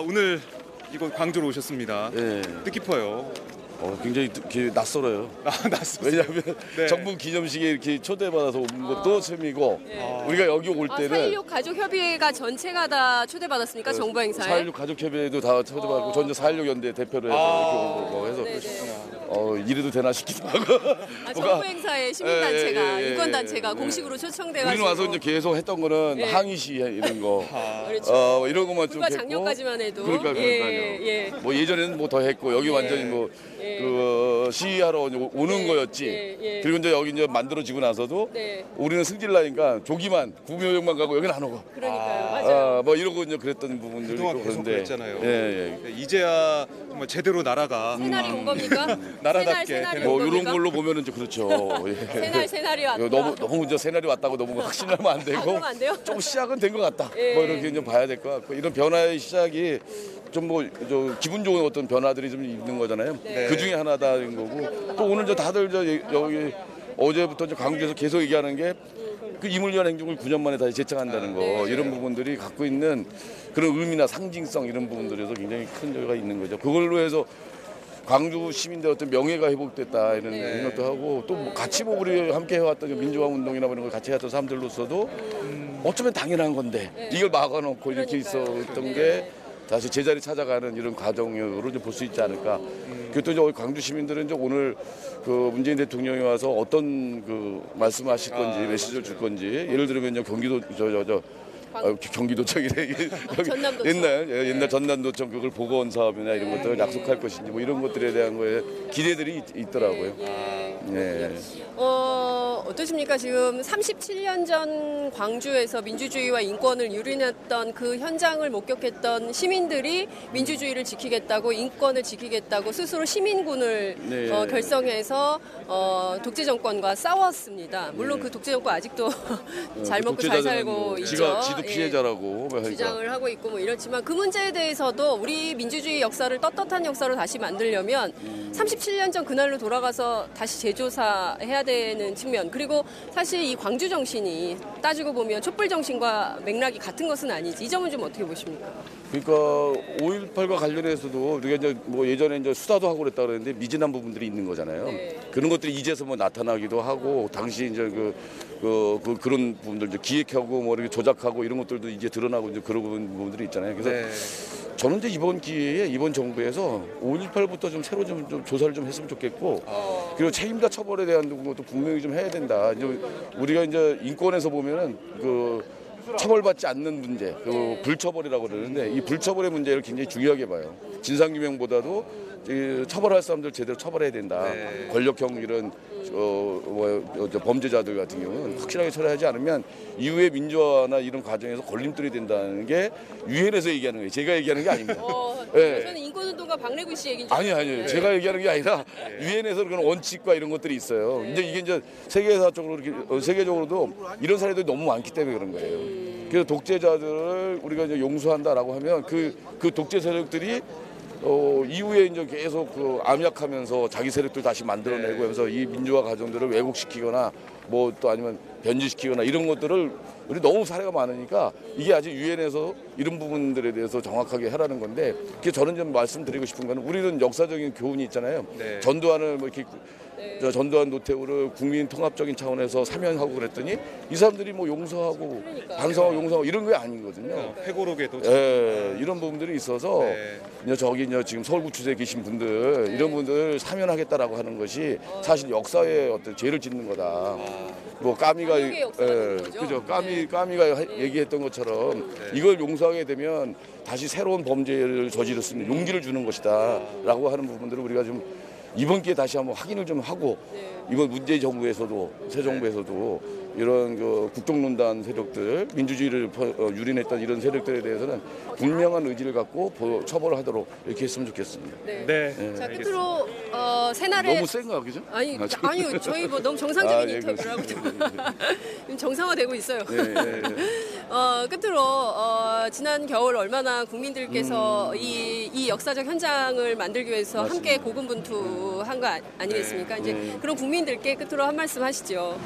오늘 이곳 광주로 오셨습니다. 네. 뜻깊어요. 굉장히 낯설어요. 낯설어요. 왜냐하면 네. 정부 기념식에 이렇게 초대받아서 온 것도 처음이고 우리가 여기 올 때는 4.16 가족협의회가 전체가 다 초대받았습니까? 정부 행사에? 4.16 가족협의회도 다 초대받고 전 이제 4.16 연대 대표로 해서 이렇게 온 거고 해서 이래도 되나 싶기도 하고 정부 행사에 시민단체가 예. 인권단체가 공식으로 초청돼가지고 우리는 와서 이제 계속 했던 거는 항의 시위 이런 거 그렇죠. 이런 것만 좀 불과 했고 작년까지만 해도 그러니까요. 예. 뭐 예전에는 뭐 더 했고 여기 완전히 뭐 그 시위하러 오는 거였지. 그리고 이제 여기 이제 만들어지고 나서도 우리는 승질나니까 조기만 구묘역만 가고 여기는 안 오고. 그러니까요. 맞아요. 뭐 이러고 이제 그랬던 부분들이 그동안 있고 계속 그런데. 그랬잖아요. 예. 이제야 정말 제대로 나라가 새날이 온 겁니까? 나라답게 새날이 뭐 온 이런 겁니까? 걸로 보면은 이제 그렇죠. 예. 새날이 왔다. 너무 이제 새날이 왔다고 너무 확신하면 안 되고 그러면 안 돼요? 좀 시작은 된 것 같다. 예. 뭐 이렇게 좀 봐야 될 것 같고 이런 변화의 시작이 좀 뭐 기분 좋은 어떤 변화들이 좀 있는 거잖아요. 그 중에 하나다는 거고 또 오늘 다들 여기 어제부터 광주에서 계속 얘기하는 게 그 이물리한 행정을 9년 만에 다시 재창한다는 거 이런 부분들이 갖고 있는 그런 의미나 상징성 이런 부분들에서 굉장히 큰 여유가 있는 거죠. 그걸로 해서 광주 시민들 어떤 명예가 회복됐다 이런 생각도 하고 또 뭐 같이 뭐 우리 함께 해왔던 민주화 운동이나 이런 걸 같이 했던 사람들로서도 어쩌면 당연한 건데 이걸 막아놓고 이렇게 있었던 게 다시 제자리 찾아가는 이런 과정으로 볼 수 있지 않을까. 그리고 또 이제 광주 시민들은 이제 오늘 그 문재인 대통령이 와서 어떤 그 말씀하실 건지 메시지를 줄 건지 예를 들면 이제 경기도 경기도청이래 전남도청. 옛날 전남도청 그걸 보건 사업이나 이런 것들을 약속할 것인지 뭐 이런 것들에 대한 거에 기대들이 있더라고요. 네. 어떠십니까? 지금 37년 전 광주에서 민주주의와 인권을 유린했던 그 현장을 목격했던 시민들이 민주주의를 지키겠다고 인권을 지키겠다고 스스로 시민군을 결성해서 독재 정권과 싸웠습니다. 물론 그 독재 정권 아직도 잘 먹고 잘 살고 있죠. 지도 피해자라고 주장을 하고 있고 뭐 이렇지만 그 문제에 대해서도 우리 민주주의 역사를 떳떳한 역사로 다시 만들려면 37년 전 그날로 돌아가서 다시 재조사해야 되는 측면 그리고 사실 이 광주 정신이 따지고 보면 촛불 정신과 맥락이 같은 것은 아니지 이 점은 좀 어떻게 보십니까? 그러니까 5.18과 관련해서도 우리가 이제 뭐 예전에 이제 수사도 하고 그랬다 그랬는데 미진한 부분들이 있는 거잖아요. 그런 것들이 이제서 뭐 나타나기도 하고 당시 이제 그런 부분들 이제 기획하고 뭐 이렇게 조작하고 이런 것들도 이제 드러나고 이제 그런 부분들이 있잖아요. 그래서 저는 이제 이번 기회에 이번 정부에서 5.18부터 좀 새로 좀 조사를 좀 했으면 좋겠고 그리고 책임자 처벌에 대한 것도 분명히 좀 해야 된다. 이제 우리가 이제 인권에서 보면은 처벌받지 않는 문제, 불처벌이라고 그러는데 이 불처벌의 문제를 굉장히 중요하게 봐요. 진상규명보다도 처벌할 사람들 제대로 처벌해야 된다. 권력형 이런 범죄자들 같은 경우는 확실하게 처리하지 않으면 이후에 민주화나 이런 과정에서 걸림돌이 된다는 게 유엔에서 얘기하는 거예요. 제가 얘기하는 게 아닙니다. 저는 인권운동가 박래구 씨 얘기인 줄 아니요. 제가 얘기하는 게 아니라 유엔에서 그런 원칙과 이런 것들이 있어요. 이제 세계적으로도 이런 사례들이 너무 많기 때문에 그런 거예요. 그래서 독재자들을 우리가 이제 용서한다라고 하면 그 독재 세력들이 이후에 이제 계속 암약하면서 자기 세력들 다시 만들어내고 하면서 이 민주화 과정들을 왜곡시키거나 뭐 또 아니면 변질시키거나 이런 것들을 우리 너무 사례가 많으니까 이게 아직 유엔에서 이런 부분들에 대해서 정확하게 하라는 건데 그래서 저는 좀 말씀드리고 싶은 거는 우리는 역사적인 교훈이 있잖아요. 전두환을 뭐 이렇게 전두환 노태우를 국민 통합적인 차원에서 사면하고 그랬더니 이 사람들이 뭐 용서하고 반성하고 용서하고 이런 게 아니거든요. 회고록에도 이런 부분들이 있어서 저기 지금 서울구치소에 계신 분들 이런 분들 사면하겠다라고 하는 것이 사실 역사에 어떤 죄를 짓는 거다. 뭐 까미가 그죠? 까미가 얘기했던 것처럼 이걸 용서하게 되면 다시 새로운 범죄를 저지를 수 있는 용기를 주는 것이다라고 하는 부분들을 우리가 좀 이번 기회에 다시 한번 확인을 좀 하고 이번 문재인 정부에서도 새 정부에서도 이런 국정농단 세력들 민주주의를 유린했던 이런 세력들에 대해서는 분명한 의지를 갖고 처벌을 하도록 이렇게 했으면 좋겠습니다. 자 끝으로 새날에 너무 센가 그죠? 아니요 저희 뭐 너무 정상적인 인터뷰를 하고 지금 정상화되고 있어요. 끝으로 지난 겨울 얼마나 국민들께서 이 역사적 현장을 만들기 위해서 함께 고군분투한 거 아니겠습니까? 이제 그런 국민들께 끝으로 한 말씀 하시죠.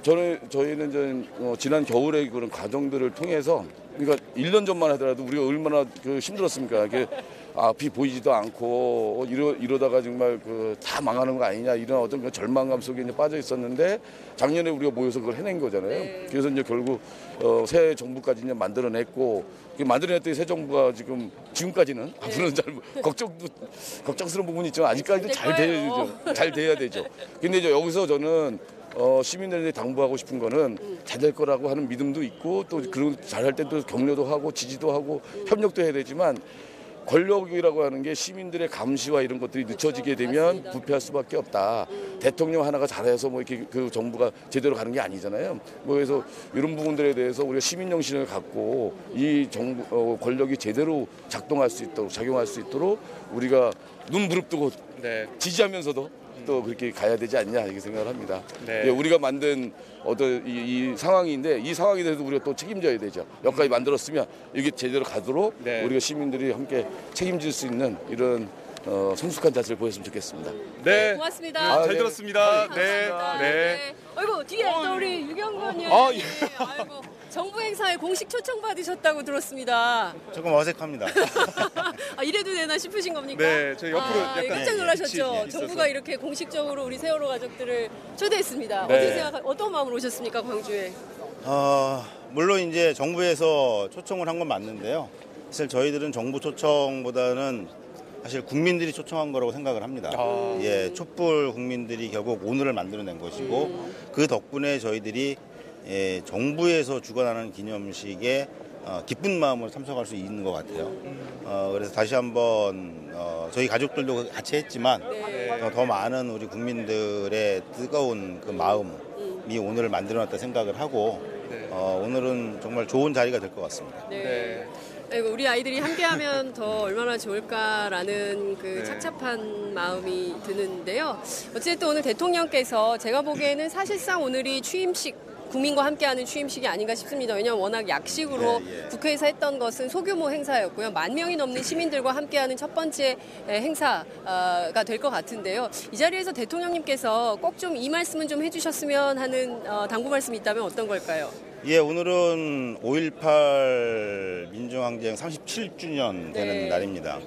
저희는 지난 겨울의 그런 과정들을 통해서 그러니까 1년 전만 하더라도 우리가 얼마나 그 힘들었습니까? 앞이 보이지도 않고 이러다가 정말 다 망하는 거 아니냐 이런 어떤 그 절망감 속에 이제 빠져 있었는데 작년에 우리가 모여서 그걸 해낸 거잖아요. 네. 그래서 이제 결국 새 정부까지 이제 만들어냈고 만들어냈더니 새 정부가 지금까지는 앞으로는 잘 걱정스러운 부분이 있지만 아직까지도 잘 돼야 되죠. 근데 이제 여기서 저는 시민들에게 당부하고 싶은 거는 잘 될 거라고 하는 믿음도 있고 또 그리고 잘할 때 또 격려도 하고 지지도 하고 협력도 해야 되지만 권력이라고 하는 게 시민들의 감시와 이런 것들이 늦춰지게 되면 맞습니다. 부패할 수밖에 없다. 대통령 하나가 잘해서 뭐 이렇게 그 정부가 제대로 가는 게 아니잖아요. 그래서 이런 부분들에 대해서 우리가 시민 정신을 갖고 이 정부 권력이 제대로 작동할 수 있도록 작용할 수 있도록 우리가 눈 부릅뜨고 네. 지지하면서도 또 그렇게 가야 되지 않냐 이렇게 생각을 합니다. 네. 예, 우리가 만든 어떤 이 상황인데 이 상황에 대해서 우리가 또 책임져야 되죠. 여기까지 만들었으면 이게 제대로 가도록 네. 우리가 시민들이 함께 책임질 수 있는 이런 성숙한 자세를 보였으면 좋겠습니다. 네. 고맙습니다. 잘 들었습니다. 네. 감사합니다. 네. 아이고 뒤에 또 우리 유경건 의원님. 아, 예. 아이고 정부 행사에 공식 초청 받으셨다고 들었습니다. 조금 어색합니다. 아, 이래도 되나 싶으신 겁니까? 네, 저 옆으로 약간 깜짝 놀라셨죠. 위치에 정부가 이렇게 공식적으로 우리 세월호 가족들을 초대했습니다. 네. 어떤 마음으로 오셨습니까, 광주에? 물론 이제 정부에서 초청을 한 건 맞는데요. 사실 저희들은 정부 초청보다는 사실 국민들이 초청한 거라고 생각을 합니다. 예, 촛불 국민들이 결국 오늘을 만들어낸 것이고 그 덕분에 저희들이 정부에서 주관하는 기념식에 기쁜 마음으로 참석할 수 있는 것 같아요. 그래서 다시 한번 저희 가족들도 같이 했지만 더 많은 우리 국민들의 뜨거운 그 마음이 오늘을 만들어놨다 생각을 하고 오늘은 정말 좋은 자리가 될 것 같습니다. 네. 아이고, 우리 아이들이 함께하면 더 얼마나 좋을까라는 그 착잡한 마음이 드는데요. 어쨌든 오늘 대통령께서 제가 보기에는 사실상 오늘이 취임식 국민과 함께하는 취임식이 아닌가 싶습니다. 왜냐하면 워낙 약식으로 국회에서 했던 것은 소규모 행사였고요. 10,000명이 넘는 시민들과 함께하는 첫 번째 행사가 될 것 같은데요. 이 자리에서 대통령님께서 꼭 좀 이 말씀은 좀 해주셨으면 하는 당부 말씀이 있다면 어떤 걸까요? 예, 오늘은 5.18 민주항쟁 37주년 되는 날입니다.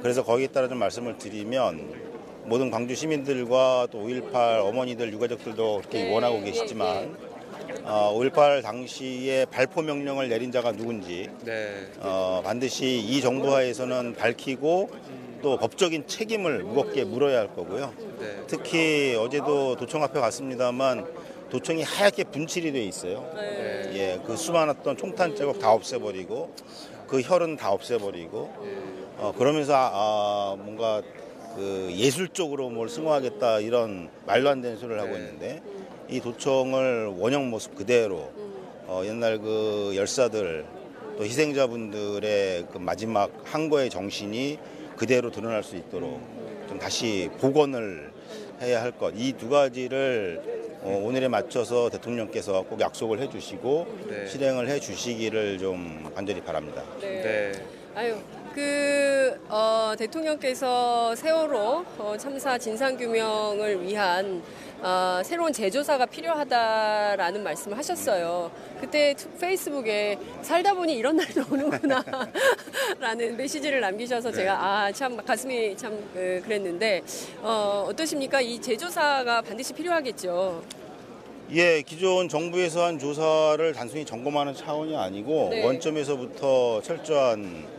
그래서 거기에 따라 좀 말씀을 드리면 모든 광주 시민들과 또 5.18 어머니들, 유가족들도 그렇게 원하고 계시지만 5.18 당시에 발포 명령을 내린 자가 누군지 반드시 이 정부 하에서는 밝히고 또 법적인 책임을 무겁게 물어야 할 거고요. 특히 어제도 도청 앞에 갔습니다만 도청이 하얗게 분칠이 돼 있어요. 예, 그 수많았던 총탄 자국 다 없애버리고 그 혈은 다 없애버리고 그러면서 뭔가 그 예술적으로 뭘 승화하겠다 이런 말도 안 되는 소리를 하고 있는데 이 도청을 원형 모습 그대로 옛날 그 열사들 또 희생자분들의 그 마지막 항거의 정신이 그대로 드러날 수 있도록 좀 다시 복원을 해야 할 것. 이 두 가지를 오늘에 맞춰서 대통령께서 꼭 약속을 해주시고 실행을 해주시기를 좀 간절히 바랍니다. 아유, 대통령께서 세월호 참사 진상규명을 위한 새로운 재조사가 필요하다라는 말씀을 하셨어요. 그때 페이스북에 살다 보니 이런 날도 오는구나 라는 메시지를 남기셔서 제가 참 가슴이 참 그랬는데 어떠십니까? 이 재조사가 반드시 필요하겠죠. 예, 기존 정부에서 한 조사를 단순히 점검하는 차원이 아니고 원점에서부터 철저한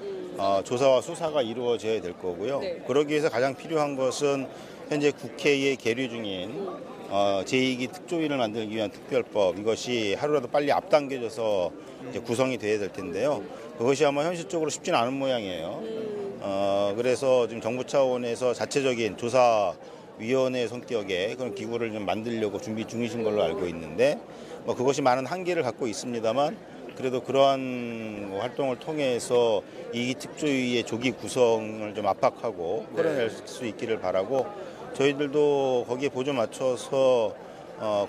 조사와 수사가 이루어져야 될 거고요. 그러기 위해서 가장 필요한 것은 현재 국회에 계류 중인 제2기 특조위를 만들기 위한 특별법, 이것이 하루라도 빨리 앞당겨져서 이제 구성이 돼야 될 텐데요. 그것이 아마 현실적으로 쉽지는 않은 모양이에요. 그래서 지금 정부 차원에서 자체적인 조사위원회 성격의 그런 기구를 좀 만들려고 준비 중이신 걸로 알고 있는데 그것이 많은 한계를 갖고 있습니다만 그래도 그러한 활동을 통해서 이 특조위의 조기 구성을 좀 압박하고 끌어낼 수 있기를 바라고 저희들도 거기에 보조 맞춰서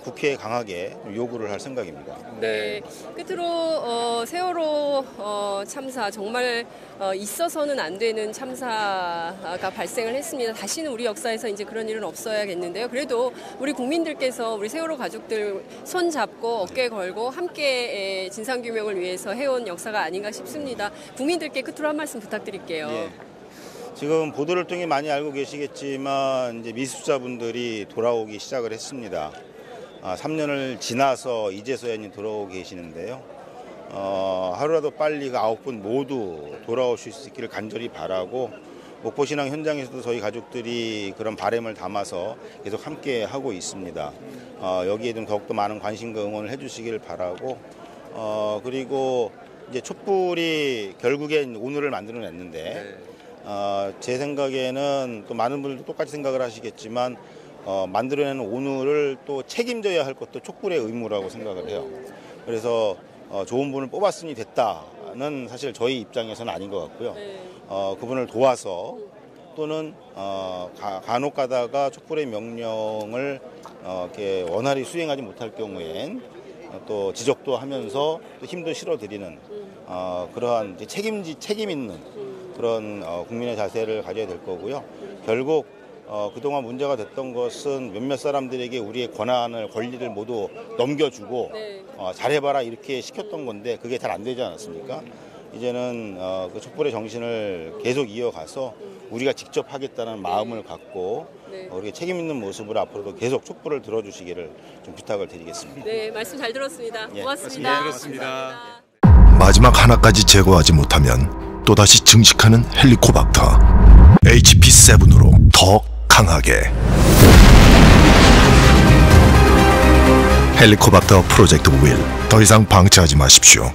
국회에 강하게 요구를 할 생각입니다. 네. 끝으로 세월호 참사 정말 있어서는 안 되는 참사가 발생을 했습니다. 다시는 우리 역사에서 이제 그런 일은 없어야겠는데요. 그래도 우리 국민들께서 우리 세월호 가족들 손 잡고 어깨 걸고 함께 진상규명을 위해서 해온 역사가 아닌가 싶습니다. 국민들께 끝으로 한 말씀 부탁드릴게요. 예. 지금 보도를 통해 많이 알고 계시겠지만 이제 미수자분들이 돌아오기 시작을 했습니다. 3년을 지나서 이제서야 돌아오고 계시는데요. 하루라도 빨리 그 9분 모두 돌아오실 수 있기를 간절히 바라고 목포신앙 현장에서도 저희 가족들이 그런 바람을 담아서 계속 함께 하고 있습니다. 여기에 좀 더욱더 많은 관심과 응원을 해주시기를 바라고 그리고 이제 촛불이 결국엔 오늘을 만들어냈는데 제 생각에는 또 많은 분들도 똑같이 생각을 하시겠지만 만들어내는 오늘을 또 책임져야 할 것도 촛불의 의무라고 생각을 해요. 그래서 좋은 분을 뽑았으니 됐다는 사실 저희 입장에서는 아닌 것 같고요. 그분을 도와서 또는 간혹 가다가 촛불의 명령을 이렇게 원활히 수행하지 못할 경우엔 또 지적도 하면서 또 힘도 실어드리는 그러한 책임 있는 그런 국민의 자세를 가져야 될 거고요. 결국 그동안 문제가 됐던 것은 몇몇 사람들에게 우리의 권한을 권리를 모두 넘겨주고 잘해봐라 이렇게 시켰던 건데 그게 잘 안 되지 않았습니까? 이제는 그 촛불의 정신을 계속 이어가서 우리가 직접 하겠다는 마음을 갖고 우리가 책임 있는 모습으로 앞으로도 계속 촛불을 들어주시기를 좀 부탁을 드리겠습니다. 네, 말씀 잘 들었습니다. 예, 고맙습니다. 네, 그렇습니다. 마지막 하나까지 제거하지 못하면 또다시 증식하는 헬리코박터. HP7으로 더 강하게. 헬리코박터 프로젝트 윌. 더 이상 방치하지 마십시오.